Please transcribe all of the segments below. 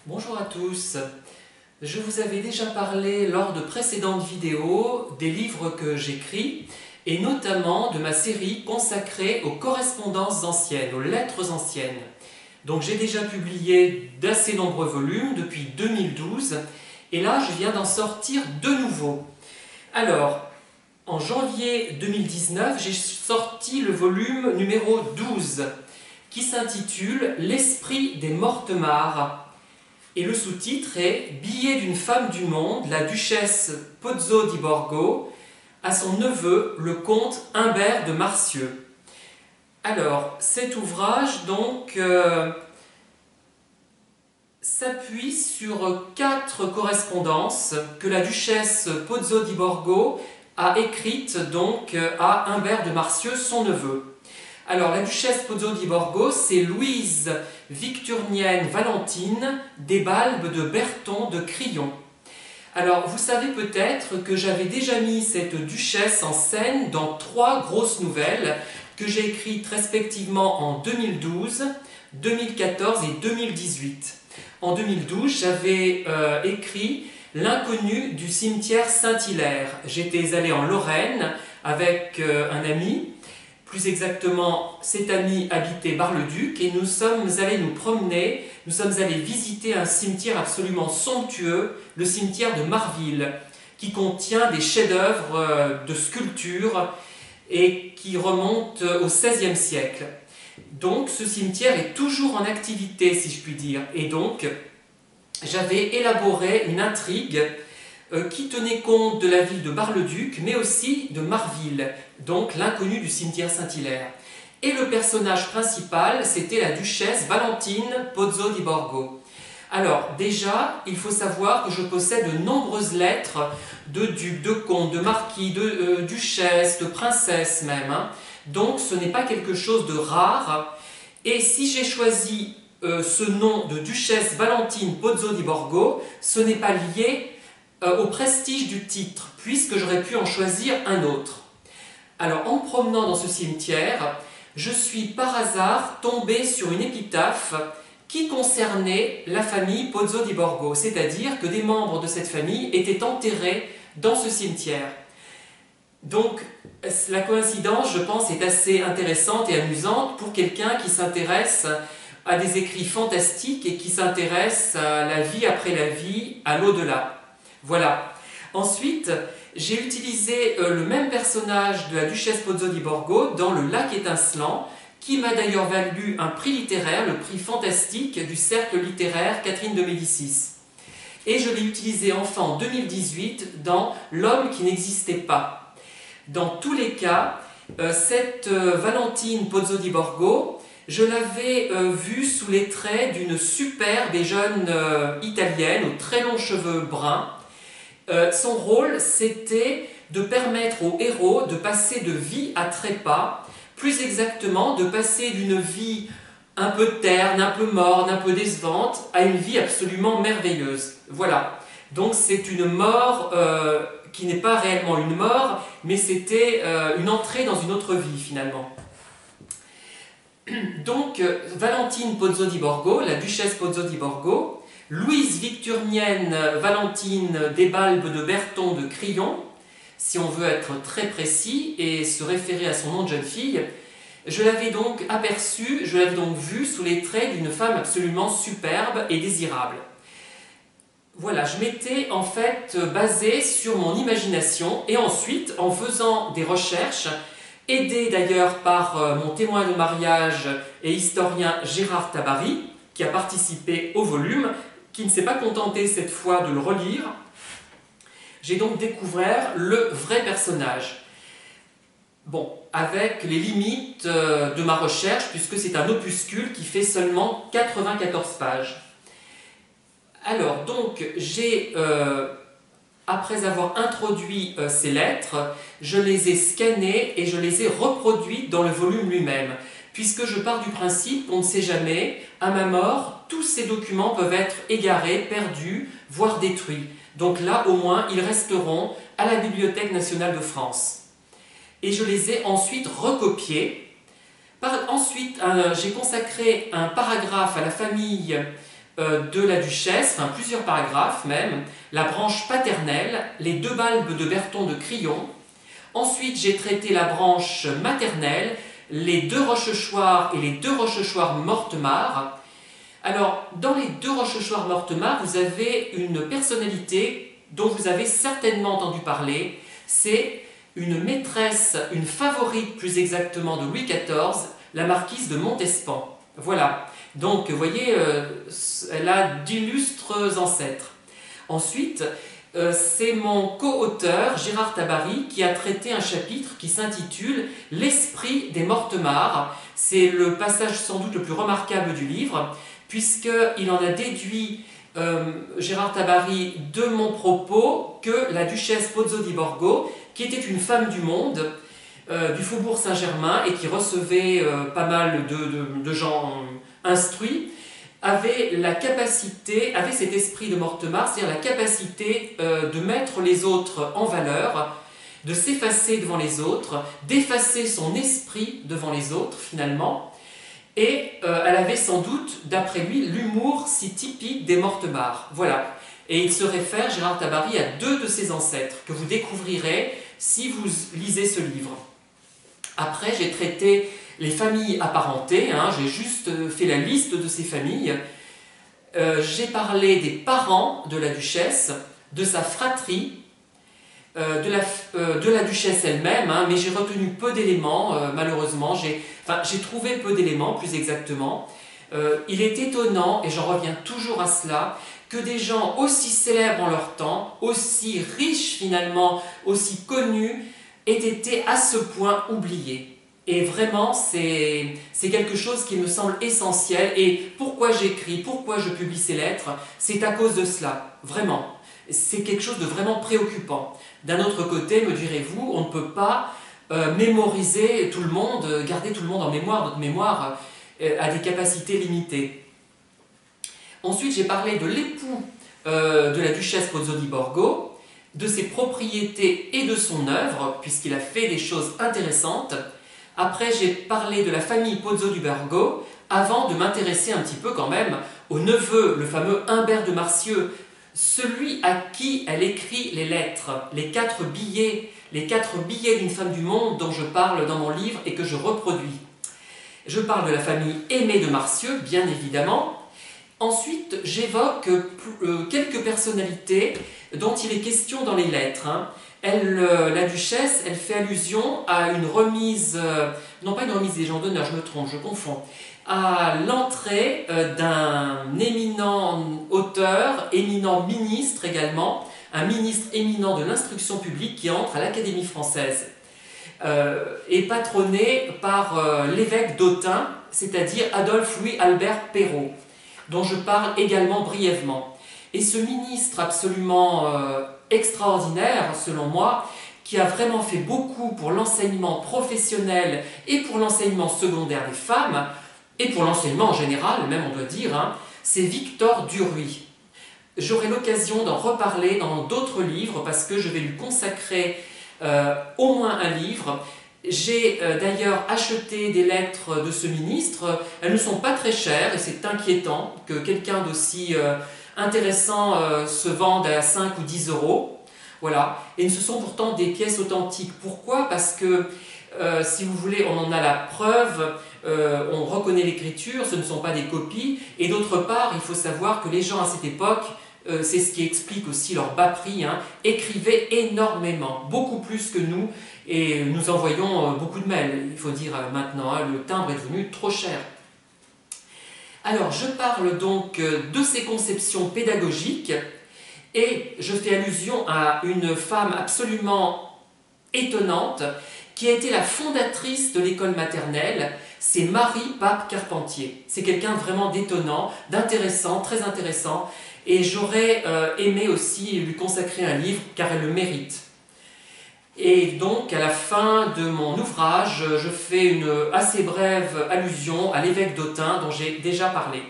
Bonjour à tous. Je vous avais déjà parlé lors de précédentes vidéos des livres que j'écris et notamment de ma série consacrée aux correspondances anciennes, aux lettres anciennes. Donc j'ai déjà publié d'assez nombreux volumes depuis 2012 et là je viens d'en sortir deux nouveaux. Alors, en janvier 2019, j'ai sorti le volume numéro 12 qui s'intitule « L'esprit des Mortemarts ». Et le sous-titre est « Billet d'une femme du monde, la duchesse Pozzo di Borgo, à son neveu, le comte Humbert de Marcieux ». Alors, cet ouvrage donc s'appuie sur 4 correspondances que la duchesse Pozzo di Borgo a écrites donc à Humbert de Marcieux, son neveu. Alors, la duchesse Pozzo di Borgo, c'est Louise Victurnienne Valentine des Balbes de Berton de Crillon. Alors, vous savez peut-être que j'avais déjà mis cette duchesse en scène dans 3 grosses nouvelles que j'ai écrites respectivement en 2012, 2014 et 2018. En 2012, j'avais écrit L'inconnu du cimetière Saint-Hilaire. J'étais allé en Lorraine avec un ami. Plus exactement, cet ami habitait Bar-le-Duc et nous sommes allés nous promener, nous sommes allés visiter un cimetière absolument somptueux, le cimetière de Marville, qui contient des chefs-d'œuvre de sculpture et qui remonte au XVIe siècle. Donc ce cimetière est toujours en activité, si je puis dire, et donc j'avais élaboré une intrigue qui tenait compte de la ville de Bar-le-Duc, mais aussi de Marville, donc l'inconnu du cimetière Saint-Hilaire. Et le personnage principal, c'était la duchesse Valentine Pozzo di Borgo. Alors, déjà, il faut savoir que je possède de nombreuses lettres de duc, de comte, de marquis, de duchesse, de princesse même. Donc, ce n'est pas quelque chose de rare. Et si j'ai choisi ce nom de duchesse Valentine Pozzo di Borgo, ce n'est pas lié au prestige du titre, puisque j'aurais pu en choisir un autre. Alors, en me promenant dans ce cimetière, je suis par hasard tombé sur une épitaphe qui concernait la famille Pozzo di Borgo, c'est-à-dire que des membres de cette famille étaient enterrés dans ce cimetière. Donc, la coïncidence, je pense, est assez intéressante et amusante pour quelqu'un qui s'intéresse à des écrits fantastiques et qui s'intéresse à la vie après la vie, à l'au-delà. Voilà. Ensuite, j'ai utilisé le même personnage de la duchesse Pozzo di Borgo dans Le Lac étincelant, qui m'a d'ailleurs valu un prix littéraire, le prix fantastique du cercle littéraire Catherine de Médicis. Et je l'ai utilisé enfin en 2018 dans L'homme qui n'existait pas. Dans tous les cas, cette Valentine Pozzo di Borgo, je l'avais vue sous les traits d'une superbe et jeune italienne aux très longs cheveux bruns. Son rôle, c'était de permettre au héros de passer de vie à trépas, plus exactement de passer d'une vie un peu terne, un peu morne, un peu décevante, à une vie absolument merveilleuse. Voilà. Donc c'est une mort qui n'est pas réellement une mort, mais c'était une entrée dans une autre vie finalement. Donc Valentine Pozzo di Borgo, la duchesse Pozzo di Borgo, Louise Victurnienne Valentine des Balbes de Berton de Crillon, si on veut être très précis et se référer à son nom de jeune fille, je l'avais donc aperçue, je l'avais donc vue sous les traits d'une femme absolument superbe et désirable. Voilà, je m'étais en fait basé sur mon imagination et ensuite, en faisant des recherches, aidé d'ailleurs par mon témoin de mariage et historien Gérard Tabary, qui a participé au volume, qui ne s'est pas contenté cette fois de le relire, j'ai donc découvert le vrai personnage. Bon, avec les limites de ma recherche, puisque c'est un opuscule qui fait seulement 94 pages. Alors, donc, après avoir introduit ces lettres, je les ai scannées et je les ai reproduites dans le volume lui-même, puisque je pars du principe qu'on ne sait jamais, à ma mort, tous ces documents peuvent être égarés, perdus, voire détruits. Donc là, au moins, ils resteront à la Bibliothèque nationale de France. Et je les ai ensuite recopiés. Ensuite, j'ai consacré un paragraphe à la famille de la duchesse, enfin plusieurs paragraphes même, la branche paternelle, les 2 balbes de Berton de Crillon. Ensuite, j'ai traité la branche maternelle, les 2 Rochechouart et les 2 Rochechouart-Mortemart. Alors, dans les 2 Rochechouart-Mortemart, vous avez une personnalité dont vous avez certainement entendu parler. C'est une maîtresse, une favorite plus exactement de Louis XIV, la marquise de Montespan. Voilà. Donc, vous voyez, elle a d'illustres ancêtres. Ensuite, c'est mon co-auteur, Gérard Tabary, qui a traité un chapitre qui s'intitule « L'esprit des Mortemart ». C'est le passage sans doute le plus remarquable du livre, puisqu'il en a déduit, Gérard Tabary, de mon propos, que la duchesse Pozzo di Borgo, qui était une femme du monde, du Faubourg Saint-Germain, et qui recevait pas mal de gens instruits, avait la capacité, avait cet esprit de Mortemart, c'est-à-dire la capacité de mettre les autres en valeur, de s'effacer devant les autres, d'effacer son esprit devant les autres finalement, et elle avait sans doute, d'après lui, l'humour si typique des Mortemart. Voilà. Et il se réfère, Gérard Tabary, à 2 de ses ancêtres, que vous découvrirez si vous lisez ce livre. Après, j'ai traité les familles apparentées, hein, j'ai juste fait la liste de ces familles. J'ai parlé des parents de la duchesse, de sa fratrie, de la duchesse elle-même, hein, mais j'ai retenu peu d'éléments, malheureusement. J'ai trouvé peu d'éléments, plus exactement. Il est étonnant, et j'en reviens toujours à cela, que des gens aussi célèbres en leur temps, aussi riches finalement, aussi connus, aient été à ce point oubliés. Et vraiment, c'est quelque chose qui me semble essentiel. Et pourquoi j'écris, pourquoi je publie ces lettres, c'est à cause de cela, vraiment. C'est quelque chose de vraiment préoccupant. D'un autre côté, me direz-vous, on ne peut pas mémoriser tout le monde, garder tout le monde en mémoire. Notre mémoire a des capacités limitées. Ensuite, j'ai parlé de l'époux de la duchesse Pozzo di Borgo, de ses propriétés et de son œuvre, puisqu'il a fait des choses intéressantes. Après, j'ai parlé de la famille Pozzo di Borgo, avant de m'intéresser un petit peu quand même au neveu, le fameux Humbert de Marcieux, celui à qui elle écrit les lettres, les 4 billets d'une femme du monde dont je parle dans mon livre et que je reproduis. Je parle de la famille Aimée de Marcieux, bien évidemment. Ensuite, j'évoque quelques personnalités dont il est question dans les lettres, hein. La duchesse, elle fait allusion à une remise, non pas une remise des gens d'honneur, je me trompe, je confonds, à l'entrée d'un éminent auteur, éminent ministre également, un ministre éminent de l'instruction publique qui entre à l'Académie française, et patronné par l'évêque d'Autun, c'est-à-dire Adolphe-Louis Albert Perrault, dont je parle également brièvement. Et ce ministre absolument extraordinaire, selon moi, qui a vraiment fait beaucoup pour l'enseignement professionnel et pour l'enseignement secondaire des femmes, et pour l'enseignement en général, même on doit dire, hein, c'est Victor Duruy. J'aurai l'occasion d'en reparler dans d'autres livres, parce que je vais lui consacrer au moins un livre. J'ai d'ailleurs acheté des lettres de ce ministre, elles ne sont pas très chères, et c'est inquiétant que quelqu'un d'aussi intéressant se vende à 5 ou 10 euros. Voilà. Et ce sont pourtant des pièces authentiques. Pourquoi? Parce que, si vous voulez, on en a la preuve, on reconnaît l'écriture, ce ne sont pas des copies, et d'autre part, il faut savoir que les gens à cette époque, c'est ce qui explique aussi leur bas prix, hein, écrivaient énormément, beaucoup plus que nous, et nous envoyons beaucoup de mails, il faut dire maintenant, hein, le timbre est devenu trop cher. Alors, je parle donc de ces conceptions pédagogiques, et je fais allusion à une femme absolument étonnante, qui a été la fondatrice de l'école maternelle, c'est Marie Pape Carpentier. C'est quelqu'un vraiment d'étonnant, d'intéressant, très intéressant, et j'aurais aimé aussi lui consacrer un livre, car elle le mérite. Et donc, à la fin de mon ouvrage, je fais une assez brève allusion à l'évêque d'Autun, dont j'ai déjà parlé.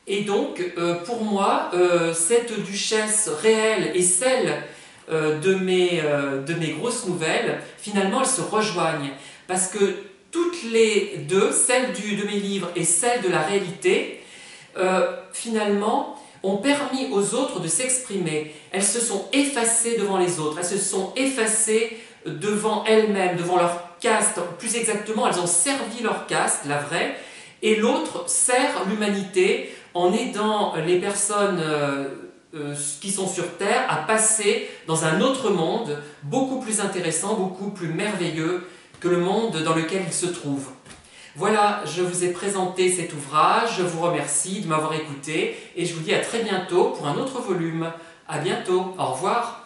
Et donc, pour moi, cette duchesse réelle et celle de mes grosses nouvelles, finalement, elles se rejoignent. Parce que toutes les deux, celle de mes livres et celle de la réalité, finalement, ont permis aux autres de s'exprimer. Elles se sont effacées devant les autres, elles se sont effacées devant elles-mêmes, devant leur caste. Plus exactement, elles ont servi leur caste, la vraie, et l'autre sert l'humanité en aidant les personnes qui sont sur Terre à passer dans un autre monde beaucoup plus intéressant, beaucoup plus merveilleux que le monde dans lequel ils se trouvent. Voilà, je vous ai présenté cet ouvrage, je vous remercie de m'avoir écouté et je vous dis à très bientôt pour un autre volume. À bientôt, au revoir.